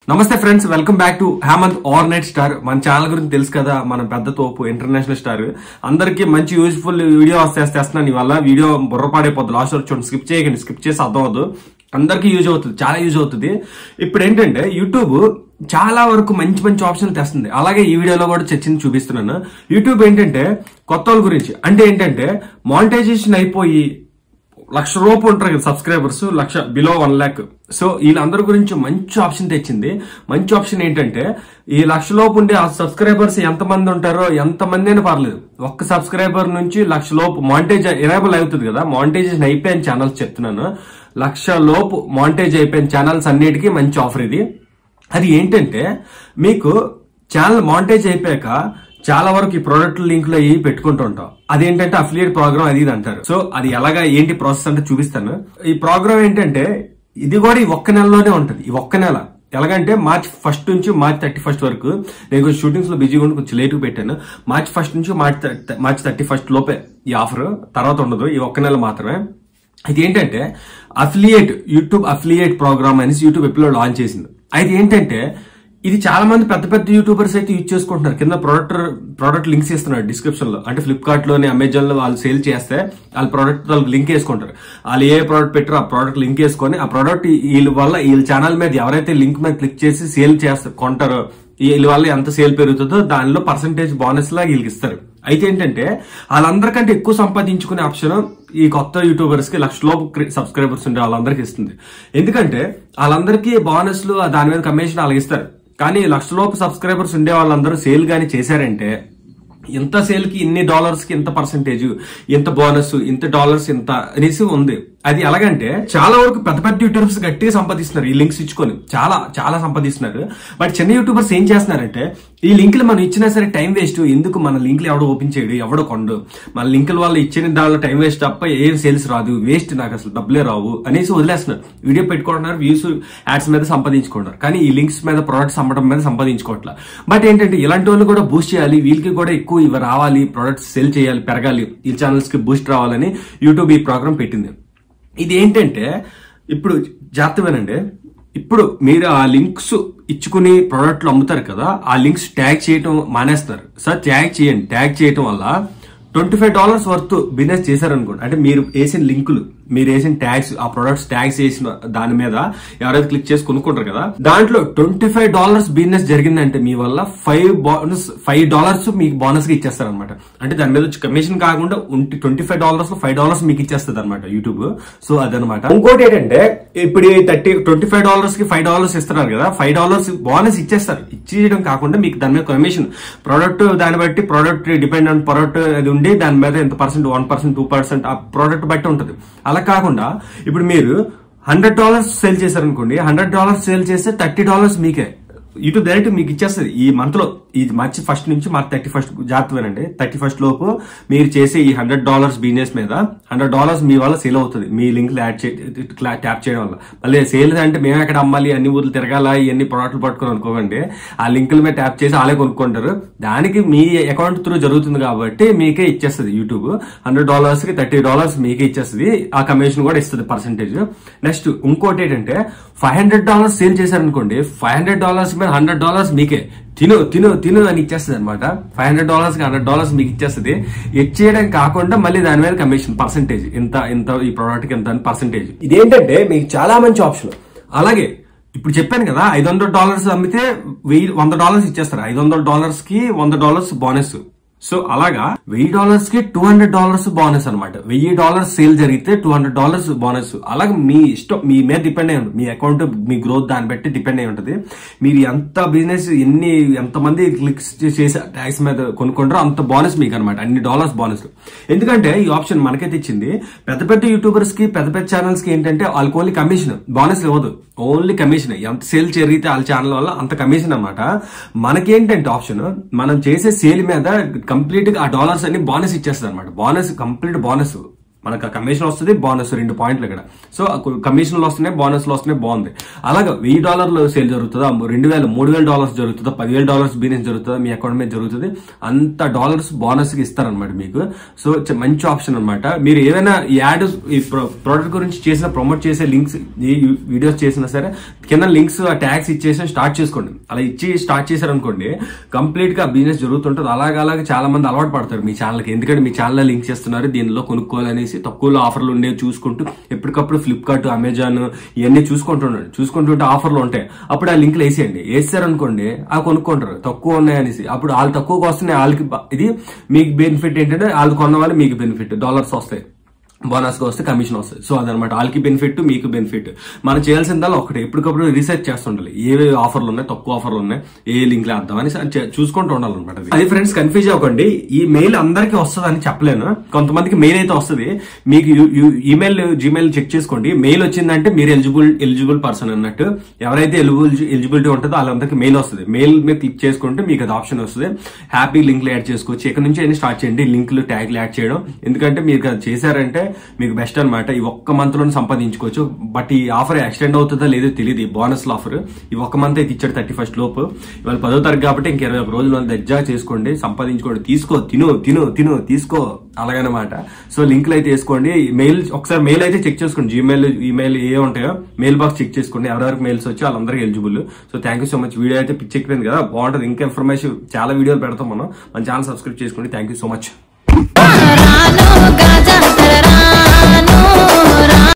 నమస్తే friends, welcome back to Hemant overnight star. మన channel గురించి తెలుసు కదా, మన పెద్ద తోపు ఇంటర్నేషనల్ స్టార్. అందరికి మంచి యూజ్ఫుల్ వీడియో వస్తేస్తున్నాను. ఇవాళ వీడియో బుర్రపాడైపోద్ది. లాస్ట్ వరకు చూడండి, స్కిప్ చేయకండి. స్కిప్ చేసి అర్థం అవుతుంది, అందరికీ యూజ్ అవుతుంది, చాలా యూజ్ అవుతుంది. ఇప్పుడు ఏంటంటే యూట్యూబ్ చాలా వరకు మంచి మంచి ఆప్షన్లు తెస్తుంది. అలాగే ఈ వీడియోలో కూడా చర్చని చూపిస్తున్నాను. యూట్యూబ్ ఏంటంటే కొత్త వాళ్ళ గురించి, అంటే ఏంటంటే మానిటైజేషన్ అయిపోయి 1,00,000 రూపు ఉంటారు కదా సబ్స్క్రైబర్స్, 1,00,000 బిలో 1 lakh. సో వీళ్ళందరి గురించి మంచి ఆప్షన్ తెచ్చింది. మంచి ఆప్షన్ ఏంటంటే ఈ 1,00,000 లోపు ఉండే ఆ సబ్స్క్రైబర్స్ ఎంతమంది ఉంటారో, ఎంతమంది అయినా పర్లేదు, ఒక్క సబ్స్క్రైబర్ నుంచి 1,00,000 లోపు మానిటైజ్ ఎనేబుల్ అవుతుంది కదా. మానిటైజేషన్ అయిపోయిన ఛానల్స్ చెప్తున్నాను. 1,00,000 లోపు మానిటైజ్ అయిపోయిన ఛానల్స్ అన్నిటికీ మంచి ఆఫర్ ఇది. అది ఏంటంటే మీకు ఛానల్ మానిటైజ్ అయిపోయాక చాలా వరకు ఈ ప్రొడక్ట్ లింక్ లో పెట్టుకుంటూ ఉంటాం. అదేంటంటే అఫిలియేట్ ప్రోగ్రామ్ అది ఇది అంటారు. సో అది ఎలాగా ఏంటి ప్రాసెస్ అంటే చూపిస్తాను. ఈ ప్రోగ్రామ్ ఏంటంటే ఇది కూడా ఈ ఒక్క నెలలోనే ఉంటది. ఈ ఒక్క నెల ఎలాగంటే March 1st నుంచి March 31st వరకు. నేను కొంచెం షూటింగ్స్ లో బిజీగా ఉండి కొంచెం లేట్ పెట్టాను. March 1st నుంచి March 31st లోపే ఈ ఆఫర్, తర్వాత ఉండదు. ఈ ఒక్క నెల మాత్రమే. ఇది ఏంటంటే అఫిలియేట్, యూట్యూబ్ అఫిలియేట్ ప్రోగ్రామ్ అనేసి యూట్యూబ్ ఎప్పుడు లాంచ్ చేసింది. అయితే ఏంటంటే ఇది చాలా మంది పెద్ద పెద్ద యూట్యూబర్స్ అయితే యూజ్ చేసుకుంటున్నారు. కింద ప్రోడక్ట్ లింక్స్ ఇస్తున్నారు డిస్క్రిప్షన్ లో. అంటే ఫ్లిప్కార్ట్ లోని, అమెజాన్ లో వాళ్ళు సేల్ చేస్తే వాళ్ళ ప్రోడక్ట్ వాళ్ళకి లింక్ వేసుకుంటారు. వాళ్ళు ఏ ప్రోడక్ట్ పెట్టారో ఆ ప్రోడక్ట్ లింక్ వేసుకొని ఆ ప్రోడక్ట్ వీళ్ళ ఛానల్ మీద ఎవరైతే లింక్ మీద క్లిక్ చేసి సేల్ చేస్తారు, కొంటారో, వీళ్ళ వల్ల ఎంత సేల్ పెరుగుతుందో దానిలో పర్సంటేజ్ బోనస్ లా వీళ్ళకి ఇస్తారు. అయితే ఏంటంటే వాళ్ళందరికంటే ఎక్కువ సంపాదించుకునే ఆప్షన్ ఈ కొత్త యూట్యూబర్స్ కి 1,00,000 లోపు సబ్స్క్రైబర్స్ ఉండే వాళ్ళందరికీ ఇస్తుంది. ఎందుకంటే వాళ్ళందరికీ బోనస్లు దాని మీద కమిషన్ అలాగే ఇస్తారు. కానీ 1,00,000 లోపు సబ్స్క్రైబర్స్ ఉండే వాళ్ళందరూ సేల్ గానీ చేశారంటే ఇంత సేల్ కి ఇన్ని డాలర్స్ కి ఇంత పర్సెంటేజ్, ఇంత బోనస్, ఇంత డాలర్స్, ఇంత అనేసి ఉంది. అది ఎలాగంటే చాలా వరకు పెద్ద పెద్ద యూట్యూబర్స్ గట్టిగా సంపాదిస్తున్నారు ఈ లింక్స్ ఇచ్చుకొని, చాలా చాలా సంపాదిస్తున్నారు. బట్ చిన్న యూట్యూబర్స్ ఏం చేస్తున్నారంటే ఈ లింకులు మనం ఇచ్చినా సరే టైం వేస్ట్, ఎందుకు మన లింకులు ఎవడో ఓపెన్ చేయడు, ఎవడో కొండు, మన లింకుల వల్ల ఇచ్చిన దానిలో టైం వేస్ట్ తప్ప ఏం సేల్స్ రాదు, వేస్ట్, నాకు అసలు డబ్బులే రావు అనేసి వదిలేస్తున్నారు. వీడియో పెట్టుకుంటున్నారు, వ్యూస్ యాడ్స్ మీద సంపాదించుకుంటున్నారు. కానీ ఈ లింక్స్ మీద ప్రొడక్ట్స్ అమ్మడం మీద సంపాదించుకోవట్లా. బట్ ఏంటంటే ఇలాంటి వాళ్ళు కూడా బూస్ట్ చేయాలి, వీళ్ళకి కూడా ఎక్కువ ఇవి రావాలి, ప్రొడక్ట్స్ సేల్ చేయాలి, పెరగాలి, ఈ ఛానల్స్ కి బూస్ట్ రావాలని యూట్యూబ్ ఈ ప్రోగ్రామ్ పెట్టింది. ఇది ఏంటంటే ఇప్పుడు జాగ్రత్తమేనండి, ఇప్పుడు మీరు ఆ లింక్స్ ఇచ్చుకుని ప్రోడక్ట్లు అమ్ముతారు కదా, ఆ లింక్స్ ట్యాగ్ చేయటం మానేస్తారు. సార్ ట్యాగ్ చేయండి. ట్యాగ్ చేయటం వల్ల $25 వర్త్ బిజినెస్ చేశారనుకోండి, అంటే మీరు వేసిన లింకులు, మీరు వేసిన ట్యాగ్స్, ఆ ప్రొడక్ట్స్ ట్యాగ్స్ వేసిన దాని మీద ఎవరైతే క్లిక్ చేసి కొనుక్కుంటారు కదా, దాంట్లో $25 బిజినెస్ జరిగిందంటే మీ వల్ల $5 మీకు బోనస్ గా ఇచ్చేస్తారు అనమాట. అంటే దాని మీద వచ్చి కమిషన్ కాకుండా $25 $5 మీకు ఇచ్చేస్తుంది అనమాట యూట్యూబ్. సో అదనమాట. ఇంకోటి ఏంటంటే ఇప్పుడు $25 కి $5 ఇస్తున్నారు కదా, $5 బోనస్ ఇచ్చేస్తారు. ఇచ్చేయడం కాకుండా మీకు దాని మీద కమిషన్, ప్రొడక్ట్ దాన్ని బట్టి, ప్రొడక్ట్ డిపెండ్ ఆన్ ప్రొడక్ట్ అది ఉండి దాని మీద ఎంత పర్సెంట్, 1%, 2% ఆ ప్రోడక్ట్ బట్టి ఉంటుంది. అలా కాకుండా ఇప్పుడు మీరు $100 సేల్ చేశారనుకోండి, $100 సేల్ చేస్తే $30 మీకే యూట్యూబ్ డైరెక్ట్ మీకు ఇచ్చేస్తుంది. ఈ మంత్ లో, ఈ March 1st నుంచి March 31st జాగ్రత్తమేనండి. 31st లోపు మీరు చేసే ఈ $100 బిజినెస్ మీద $100 మీ వల్ల సేల్ అవుతుంది, మీ లింక్ ట్యాప్ చేయడం వల్ల. మళ్ళీ సేల్ అంటే మేము ఎక్కడ అమ్మాలి, అన్ని ఊర్లు తిరగాల, ఇవన్నీ ప్రోడక్ట్లు పట్టుకుని అనుకోకండి. ఆ లింకుల మీద ట్యాప్ చేసి వాళ్ళే కొనుక్కుంటారు. దానికి మీ అకౌంట్ త్రూ జరుగుతుంది కాబట్టి మీకే ఇచ్చేస్తుంది యూట్యూబ్. $100 కి $30 మీకే ఇచ్చేస్తుంది. ఆ కమిషన్ కూడా ఇస్తుంది పర్సెంటేజ్. నెక్స్ట్ ఇంకోటి ఏంటంటే $500 సేల్ చేశారనుకోండి, $500 మీద $100 మీకే తిను అని ఇచ్చేస్తుంది అనమాట. $500 కి $100 మీకు ఇచ్చేస్తుంది. ఇచ్చేయడం కాకుండా మళ్ళీ దాని మీద కమిషన్ పర్సెంటేజ్, ఇంత ఈ ప్రోడక్ట్ కి ఎంత పర్సెంటేజ్. ఇదేంటంటే మీకు చాలా మంచి ఆప్షన్. అలాగే ఇప్పుడు చెప్పాను కదా, $500 అమ్మితే $100 ఇచ్చేస్తారు. $500 కి $100 బోనస్. సో అలాగా $1000 కి $200 బోనస్ అనమాట. $1000 సేల్ జరిగితే $200 బోనస్. అలాగే మీ ఇష్టం, మీ మీద డిపెండ్ అయి ఉంటుంది. మీ అకౌంట్, మీ గ్రోత్ దాన్ని బట్టి డిపెండ్ అయి ఉంటుంది. మీరు ఎంత బిజినెస్, ఎంతమంది క్లిక్స్ చేసి ట్యాక్స్ మీద కొనుక్కుంటారో అంత బోనస్ మీకు అనమాట, అన్ని డాలర్స్ బోనస్. ఎందుకంటే ఈ ఆప్షన్ మనకైతే ఇచ్చింది. పెద్ద పెద్ద యూట్యూబర్స్ కి, పెద్ద పెద్ద ఛానల్స్ కి ఏంటంటే వాళ్ళకి ఓన్లీ కమిషన్, బోనస్ ఇవ్వదు, ఓన్లీ కమిషన్. ఎంత సేల్ జరిగితే వాళ్ళ ఛానల్ వల్ల అంత కమిషన్ అనమాట. మనకేంటంటే ఆప్షన్, మనం చేసే సేల్ మీద కంప్లీట్ గా ఆ డాలర్స్ అన్ని బోనస్ ఇచ్చేస్తుంది అనమాట. Bonus, complete bonus. మనకు కమిషన్ వస్తుంది, బోనస్ 2 పాయింట్లు ఇక్కడ. సో కమిషన్లు వస్తున్నాయి, బోనస్లు వస్తున్నాయి, బాగుంది. అలాగే $1000 సేల్ జరుగుతుందా, $3,000 జరుగుతుందా, $10,000 బిజినెస్ జరుగుతుందా, మీ అకౌంట్ మీద జరుగుతుంది. అంత డాలర్స్ బోనస్ కి ఇస్తారనమాట మీకు. సో మంచి ఆప్షన్ అనమాట. మీరు ఏదైనా యాడ్ ఈ ప్రోడక్ట్ గురించి చేసిన ప్రమోట్ చేసే లింక్స్ ఈ వీడియోస్ చేసినా సరే కింద లింక్స్ ట్యాగ్స్ ఇచ్చేసి స్టార్ట్ చేసుకోండి. అలా ఇచ్చి స్టార్ట్ చేశారనుకోండి కంప్లీట్ గా బిజినెస్ జరుగుతుంటుంది. అలాగే చాలా మంది అలవాటు పడతారు మీ ఛానల్ కి. ఎందుకంటే మీ ఛానల్ లింక్స్ చేస్తున్నారు, దీనిలో కొనుక్కోవాలని తక్కువలో ఆఫర్లు ఉండేవి చూసుకుంటూ ఎప్పటికప్పుడు ఫ్లిప్కార్ట్, అమెజాన్ ఇవన్నీ చూసుకుంటుంటే ఆఫర్లు ఉంటాయి. అప్పుడు ఆ లింక్లు వేసారనుకోండి ఆ కొనుక్కుంటారు తక్కువ ఉన్నాయనేసి. అప్పుడు వాళ్ళు తక్కువగా వస్తున్నాయి, వాళ్ళకి ఇది మీకు బెనిఫిట్ ఏంటంటే వాళ్ళు కొన్న వాళ్ళు మీకు బెనిఫిట్, డాలర్స్ వస్తాయి, బోనస్ గా వస్తే కమిషన్ వస్తుంది. సో అదనమాట, వాళ్ళకి బెనిఫిట్ మీకు బెనిఫిట్. మనం చేయాల్సిందల్లా ఒకటే, ఎప్పటికప్పుడు రీసెర్చ్ చేస్తుండాలి. ఏ ఆఫర్లు ఉన్నాయి, తక్కువ ఆఫర్లు ఉన్నాయి, ఏ లింక్ లో వేద్దామని చూసుకుంటూ ఉండాలన్నమాట. అది ఫ్రెండ్స్ కన్ఫ్యూజ్ అవ్వకండి. ఈ మెయిల్ అందరికీ వస్తుంది అని చెప్పలేను, కొంతమందికి మెయిల్ అయితే వస్తుంది. మీకు ఈమెయిల్ జీమెయిల్ చెక్ చేసుకోండి. మెయిల్ వచ్చిందంటే మీరు ఎలిజిబుల్ పర్సన్ అన్నట్టు. ఎవరైతే ఎలిజిబిలిటీ ఉంటుందో వాళ్ళందరికీ మెయిల్ వస్తుంది. మెయిల్ మీద క్లిక్ చేసుకుంటే మీకు అది ఆప్షన్ వస్తుంది. హ్యాపీ లింక్లు యాడ్ చేసుకోవచ్చు. ఇక్కడ నుంచి అయినా స్టార్ట్ చేయండి లింక్లు ట్యాగ్లు యాడ్ చేయడం. ఎందుకంటే మీరు అది చేశారంటే మీకు బెస్ట్ అనమాట. ఈ ఒక్క మంత్ లోనే సంపాదించుకోవచ్చు. బట్ ఈ ఆఫర్ ఎక్స్టెండ్ అవుతుందా లేదో తెలియదు. ఈ బోనస్ ఆఫర్ ఈ ఒక్క మంత్ అయితే ఇచ్చాడు 31st లోపు. ఇవాళ 10వ తారీఖు కాబట్టి ఇంక 21 రోజులు దర్జా చేసుకోండి, సంపాదించుకోండి, తీసుకో అలాగనమాట. సో లింక్లు అయితే వేసుకోండి. మెయిల్ ఒకసారి మెయిల్ అయితే చెక్ చేసుకోండి. జీమెయిల్ ఈమెయిల్ ఏ ఉంటాయో మెయిల్ బాక్స్ చెక్ చేసుకోండి. ఎవరెవరికి మెయిల్స్ వచ్చి వాళ్ళందరికీ eligible. So thank you so much. Video అయితే పిచ్చెక్కిపోయింది కదా, బాగుంటుంది. ఇంకా ఇన్ఫర్మేషన్ చాలా వీడియోలు పెడతాం మనం. మన ఛానల్ సబ్స్క్రైబ్ చేసుకోండి. Thank you so much.